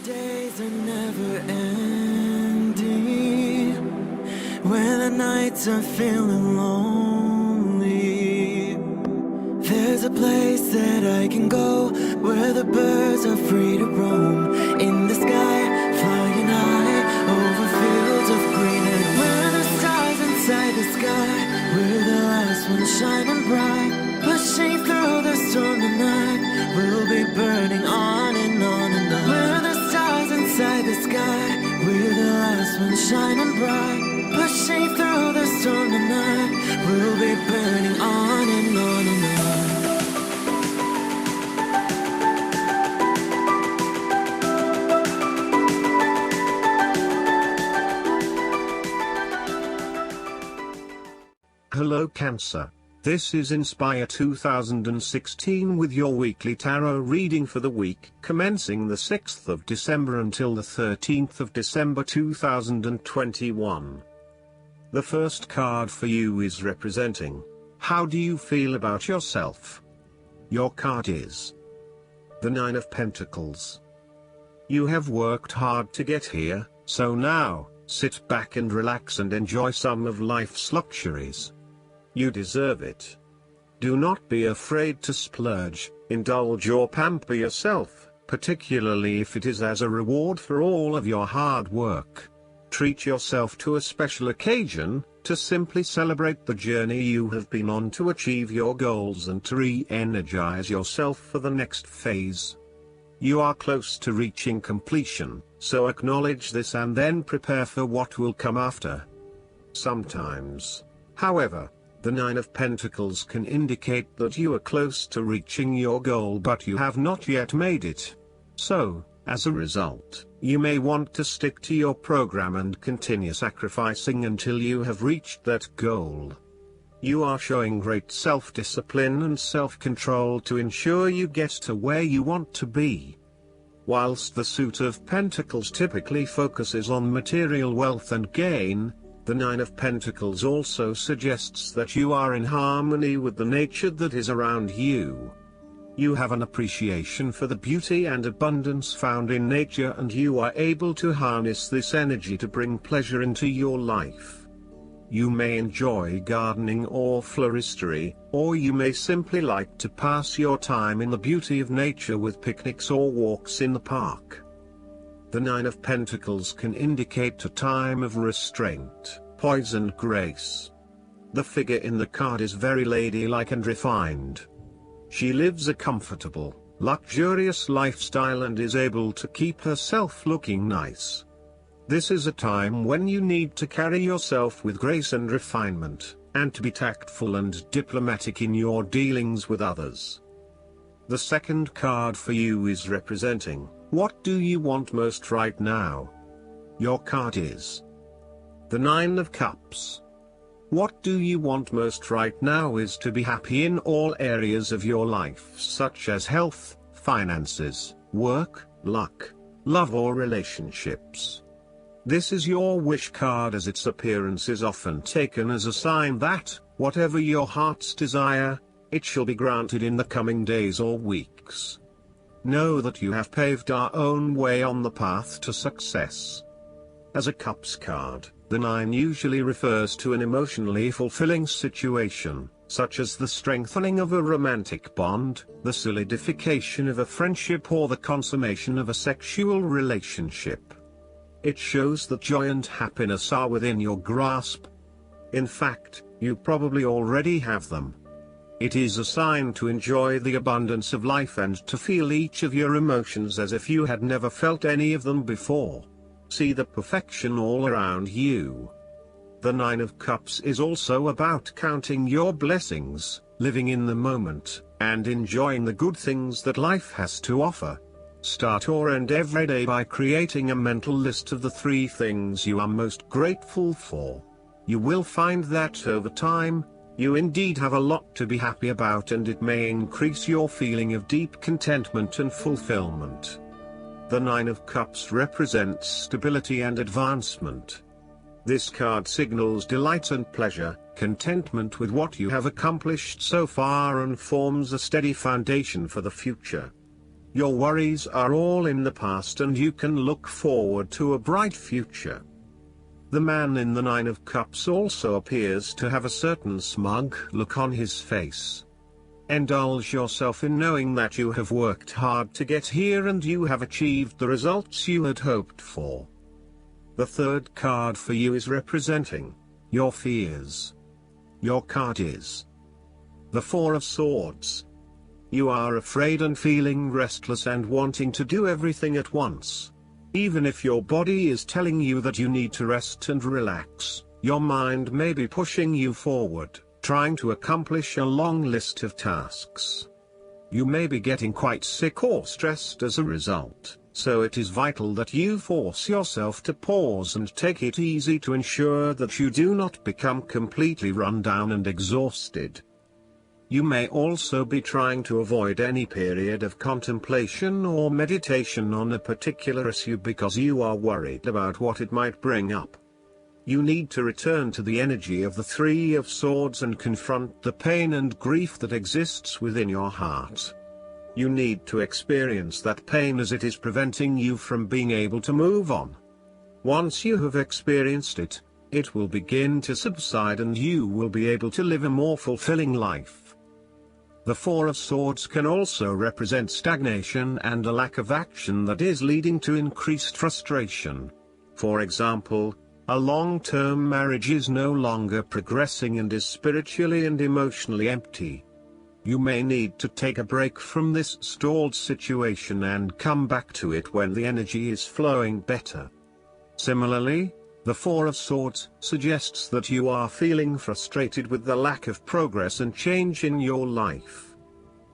days are never ending, when the nights are feeling lonely. There's a place that I can go, where the birds are free to roam, in the sky, flying high, over fields of green. And where the stars inside the sky, we're the last ones shining bright, pushing through the storm tonight. We'll be burning on and on and on. We're the stars inside the sky, we're the last ones shining bright, pushing through the storm tonight. We'll be burning on and on and on. Hello Cancer. This is Inspire 2016 with your weekly tarot reading for the week commencing the 6th of December until the 13th of December 2021. The first card for you is representing, how do you feel about yourself? Your card is the Nine of Pentacles. You have worked hard to get here, so now, sit back and relax and enjoy some of life's luxuries. You deserve it. Do not be afraid to splurge, indulge or pamper yourself, particularly if it is as a reward for all of your hard work. Treat yourself to a special occasion, to simply celebrate the journey you have been on to achieve your goals and to re-energize yourself for the next phase. You are close to reaching completion, so acknowledge this and then prepare for what will come after. Sometimes, however, the Nine of Pentacles can indicate that you are close to reaching your goal but you have not yet made it. So, as a result, you may want to stick to your program and continue sacrificing until you have reached that goal. You are showing great self-discipline and self-control to ensure you get to where you want to be. Whilst the Suit of Pentacles typically focuses on material wealth and gain, the Nine of Pentacles also suggests that you are in harmony with the nature that is around you. You have an appreciation for the beauty and abundance found in nature and you are able to harness this energy to bring pleasure into your life. You may enjoy gardening or floristery, or you may simply like to pass your time in the beauty of nature with picnics or walks in the park. The Nine of Pentacles can indicate a time of restraint, poise and grace. The figure in the card is very ladylike and refined. She lives a comfortable, luxurious lifestyle and is able to keep herself looking nice. This is a time when you need to carry yourself with grace and refinement, and to be tactful and diplomatic in your dealings with others. The second card for you is representing, what do you want most right now? Your card is the Nine of Cups. What do you want most right now is to be happy in all areas of your life such as health, finances, work, luck, love or relationships. This is your wish card as its appearance is often taken as a sign that, whatever your heart's desire, it shall be granted in the coming days or weeks. Know that you have paved our own way on the path to success. As a Cups card, the Nine usually refers to an emotionally fulfilling situation, such as the strengthening of a romantic bond, the solidification of a friendship or the consummation of a sexual relationship. It shows that joy and happiness are within your grasp. In fact, you probably already have them. It is a sign to enjoy the abundance of life and to feel each of your emotions as if you had never felt any of them before. See the perfection all around you. The Nine of Cups is also about counting your blessings, living in the moment, and enjoying the good things that life has to offer. Start or end every day by creating a mental list of the 3 things you are most grateful for. You will find that over time, you indeed have a lot to be happy about and it may increase your feeling of deep contentment and fulfillment. The Nine of Cups represents stability and advancement. This card signals delight and pleasure, contentment with what you have accomplished so far and forms a steady foundation for the future. Your worries are all in the past and you can look forward to a bright future. The man in the Nine of Cups also appears to have a certain smug look on his face. Indulge yourself in knowing that you have worked hard to get here and you have achieved the results you had hoped for. The third card for you is representing your fears. Your card is the Four of Swords. You are afraid and feeling restless and wanting to do everything at once. Even if your body is telling you that you need to rest and relax, your mind may be pushing you forward, trying to accomplish a long list of tasks. You may be getting quite sick or stressed as a result, so it is vital that you force yourself to pause and take it easy to ensure that you do not become completely run down and exhausted. You may also be trying to avoid any period of contemplation or meditation on a particular issue because you are worried about what it might bring up. You need to return to the energy of the Three of Swords and confront the pain and grief that exists within your heart. You need to experience that pain as it is preventing you from being able to move on. Once you have experienced it, it will begin to subside and you will be able to live a more fulfilling life. The Four of Swords can also represent stagnation and a lack of action that is leading to increased frustration. For example, a long-term marriage is no longer progressing and is spiritually and emotionally empty. You may need to take a break from this stalled situation and come back to it when the energy is flowing better. Similarly, the Four of Swords suggests that you are feeling frustrated with the lack of progress and change in your life.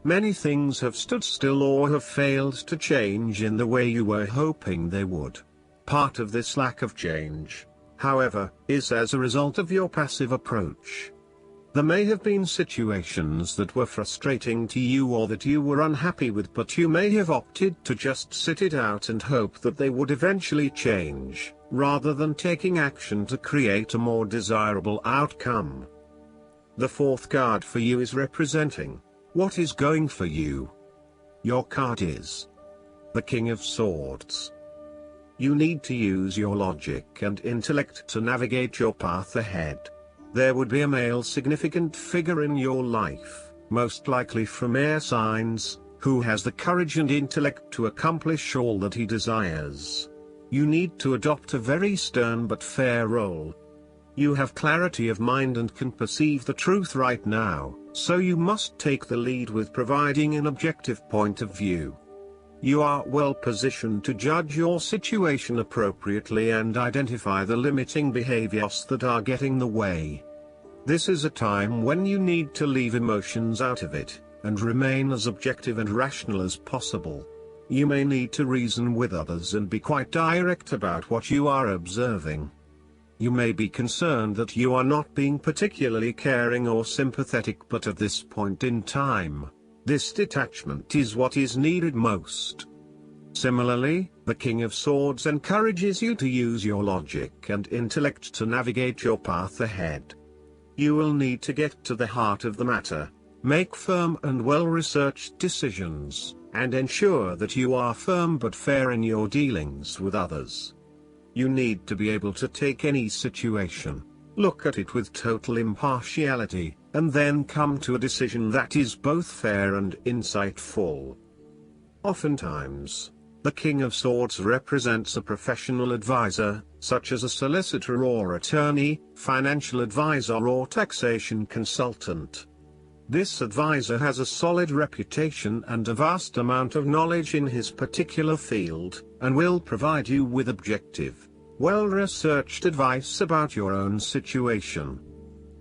Many things have stood still or have failed to change in the way you were hoping they would. Part of this lack of change, however, is as a result of your passive approach. There may have been situations that were frustrating to you or that you were unhappy with, but you may have opted to just sit it out and hope that they would eventually change, rather than taking action to create a more desirable outcome. The fourth card for you is representing what is going for you. Your card is the King of Swords. You need to use your logic and intellect to navigate your path ahead. There would be a male significant figure in your life, most likely from air signs, who has the courage and intellect to accomplish all that he desires. You need to adopt a very stern but fair role. You have clarity of mind and can perceive the truth right now, so you must take the lead with providing an objective point of view. You are well positioned to judge your situation appropriately and identify the limiting behaviors that are getting in the way. This is a time when you need to leave emotions out of it, and remain as objective and rational as possible. You may need to reason with others and be quite direct about what you are observing. You may be concerned that you are not being particularly caring or sympathetic, but at this point in time, this detachment is what is needed most. Similarly, the King of Swords encourages you to use your logic and intellect to navigate your path ahead. You will need to get to the heart of the matter, make firm and well-researched decisions, and ensure that you are firm but fair in your dealings with others. You need to be able to take any situation, look at it with total impartiality, and then come to a decision that is both fair and insightful. Oftentimes, the King of Swords represents a professional advisor, such as a solicitor or attorney, financial advisor or taxation consultant. This advisor has a solid reputation and a vast amount of knowledge in his particular field, and will provide you with objective, well-researched advice about your own situation.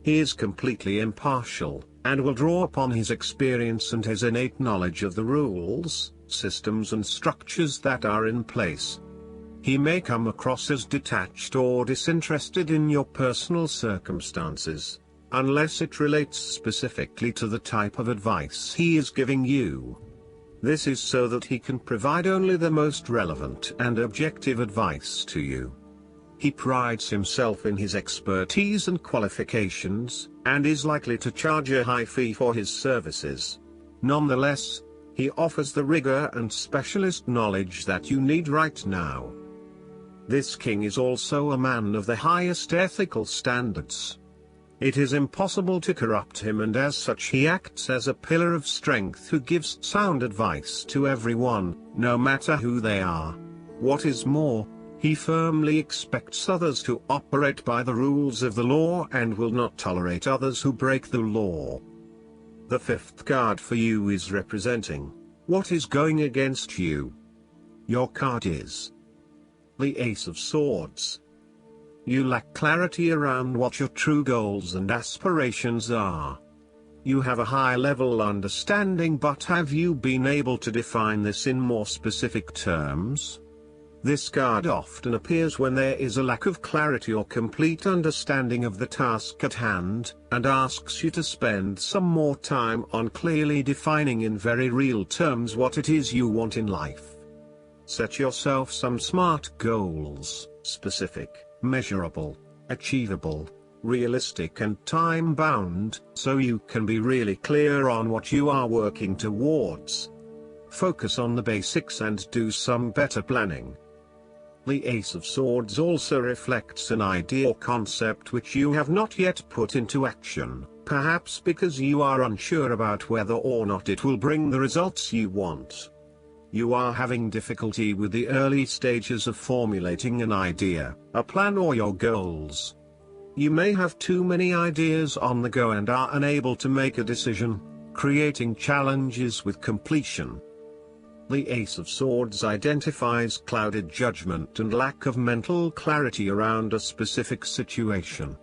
He is completely impartial, and will draw upon his experience and his innate knowledge of the rules, systems and structures that are in place. He may come across as detached or disinterested in your personal circumstances, unless it relates specifically to the type of advice he is giving you. This is so that he can provide only the most relevant and objective advice to you. He prides himself in his expertise and qualifications, and is likely to charge a high fee for his services. Nonetheless, He offers the rigor and specialist knowledge that you need right now. This king is also a man of the highest ethical standards. It is impossible to corrupt him, and as such he acts as a pillar of strength who gives sound advice to everyone, no matter who they are. What is more, he firmly expects others to operate by the rules of the law and will not tolerate others who break the law. The fifth card for you is representing what is going against you. Your card is the Ace of Swords. You lack clarity around what your true goals and aspirations are. You have a high-level understanding, but have you been able to define this in more specific terms? This card often appears when there is a lack of clarity or complete understanding of the task at hand, and asks you to spend some more time on clearly defining in very real terms what it is you want in life. Set yourself some SMART goals: specific, measurable, achievable, realistic and time-bound, so you can be really clear on what you are working towards. Focus on the basics and do some better planning. The Ace of Swords also reflects an idea or concept which you have not yet put into action, perhaps because you are unsure about whether or not it will bring the results you want. You are having difficulty with the early stages of formulating an idea, a plan, or your goals. You may have too many ideas on the go and are unable to make a decision, creating challenges with completion. The Ace of Swords identifies clouded judgment and lack of mental clarity around a specific situation.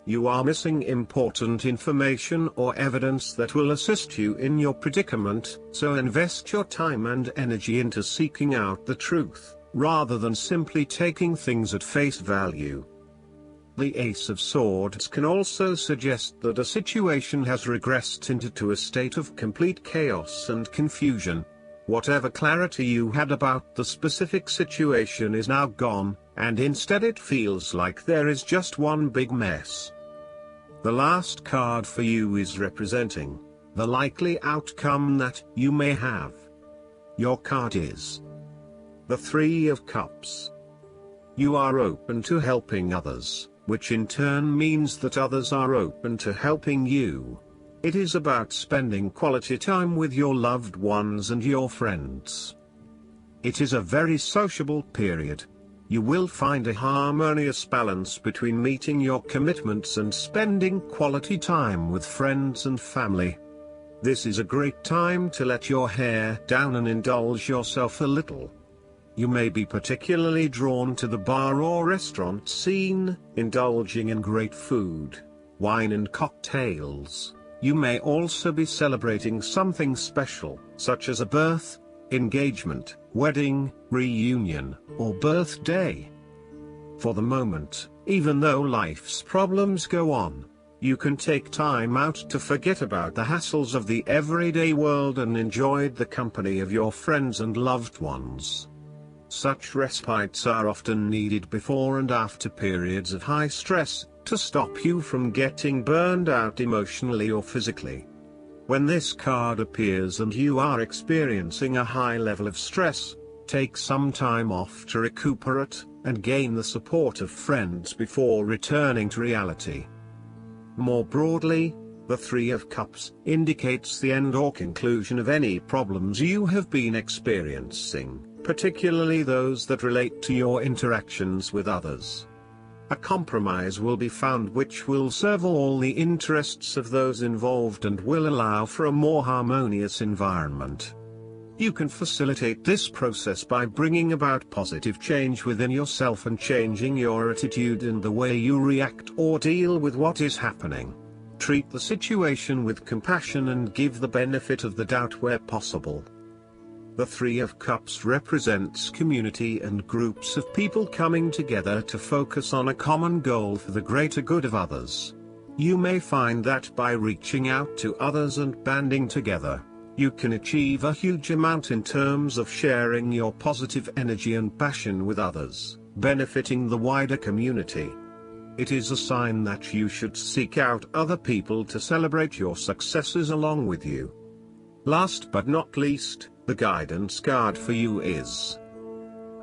You are missing important information or evidence that will assist you in your predicament, so invest your time and energy into seeking out the truth, rather than simply taking things at face value. The Ace of Swords can also suggest that a situation has regressed into a state of complete chaos and confusion. Whatever clarity you had about the specific situation is now gone, and instead it feels like there is just one big mess. The last card for you is representing the likely outcome that you may have. Your card is the Three of Cups. You are open to helping others, which in turn means that others are open to helping you. It is about spending quality time with your loved ones and your friends. It is a very sociable period. You will find a harmonious balance between meeting your commitments and spending quality time with friends and family. This is a great time to let your hair down and indulge yourself a little. You may be particularly drawn to the bar or restaurant scene, indulging in great food, wine and cocktails. You may also be celebrating something special, such as a birth, engagement, wedding, reunion, or birthday. For the moment, even though life's problems go on, you can take time out to forget about the hassles of the everyday world and enjoy the company of your friends and loved ones. Such respites are often needed before and after periods of high stress, to stop you from getting burned out emotionally or physically. When this card appears and you are experiencing a high level of stress, take some time off to recuperate, and gain the support of friends before returning to reality. More broadly, the Three of Cups indicates the end or conclusion of any problems you have been experiencing, particularly those that relate to your interactions with others. A compromise will be found which will serve all the interests of those involved and will allow for a more harmonious environment. You can facilitate this process by bringing about positive change within yourself and changing your attitude and the way you react or deal with what is happening. Treat the situation with compassion and give the benefit of the doubt where possible. The Three of Cups represents community and groups of people coming together to focus on a common goal for the greater good of others. You may find that by reaching out to others and banding together, you can achieve a huge amount in terms of sharing your positive energy and passion with others, benefiting the wider community. It is a sign that you should seek out other people to celebrate your successes along with you. Last but not least, the guidance card for you is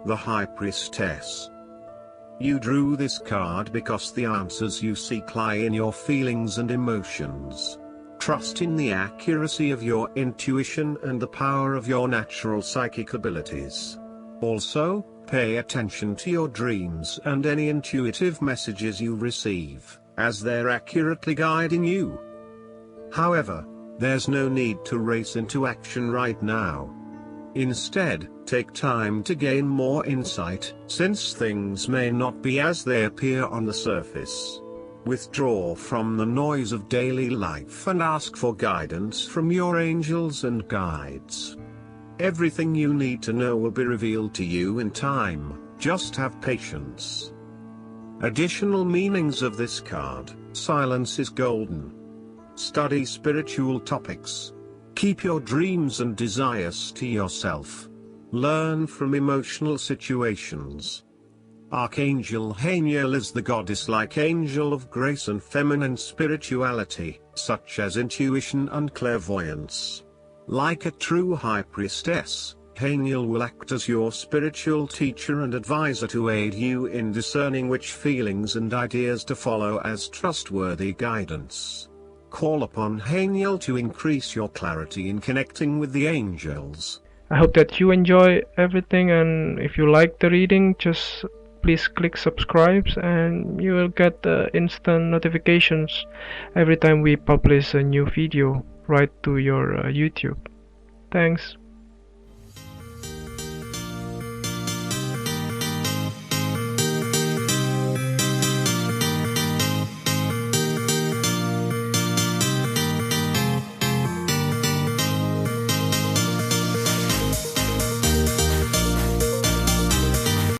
the High Priestess. You drew this card because the answers you seek lie in your feelings and emotions. Trust in the accuracy of your intuition and the power of your natural psychic abilities. Also, pay attention to your dreams and any intuitive messages you receive, as they're accurately guiding you. However, there's no need to race into action right now. Instead, take time to gain more insight, since things may not be as they appear on the surface. Withdraw from the noise of daily life and ask for guidance from your angels and guides. Everything you need to know will be revealed to you in time, just have patience. Additional meanings of this card: silence is golden. Study spiritual topics. Keep your dreams and desires to yourself. Learn from emotional situations. Archangel Haniel is the goddess-like angel of grace and feminine spirituality, such as intuition and clairvoyance. Like a true high priestess, Haniel will act as your spiritual teacher and advisor to aid you in discerning which feelings and ideas to follow as trustworthy guidance. Call upon Haniel to increase your clarity in connecting with the angels. I hope that you enjoy everything, and if you like the reading, just please click subscribe and you will get instant notifications every time we publish a new video right to your YouTube. Thanks.